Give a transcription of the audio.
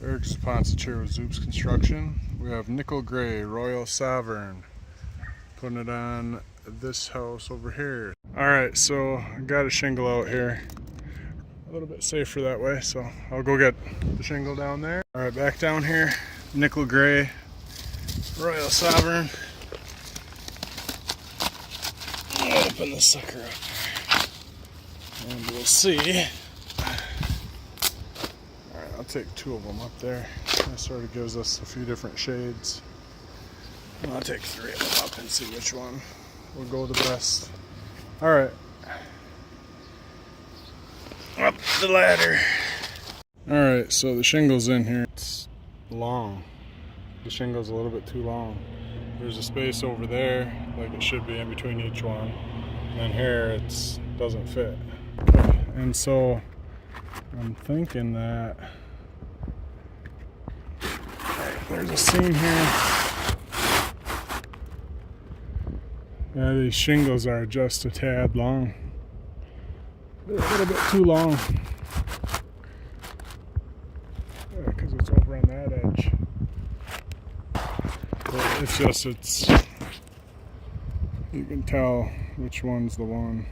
Eric Ponce here with Zoop's Construction. We have nickel gray Royal Sovereign. Putting it on this house over here. Alright, so I got a shingle out here. A little bit safer that way, so I'll go get the shingle down there. Alright, back down here, nickel gray Royal Sovereign. I'll open this sucker up and we'll see. I'll take two of them up there. That sort of gives us a few different shades. And I'll take three of them up and see which one will go the best. Alright. Up the ladder. Alright, so the shingle's in here. It's long. The shingle's a little bit too long. There's a space over there, like it should be in between each one. And then here, it doesn't fit. And so, I'm thinking that there's a seam here. Yeah, these shingles are just a tad long. They're a little bit too long. Because it's over on that edge. But it's you can tell which one's the one.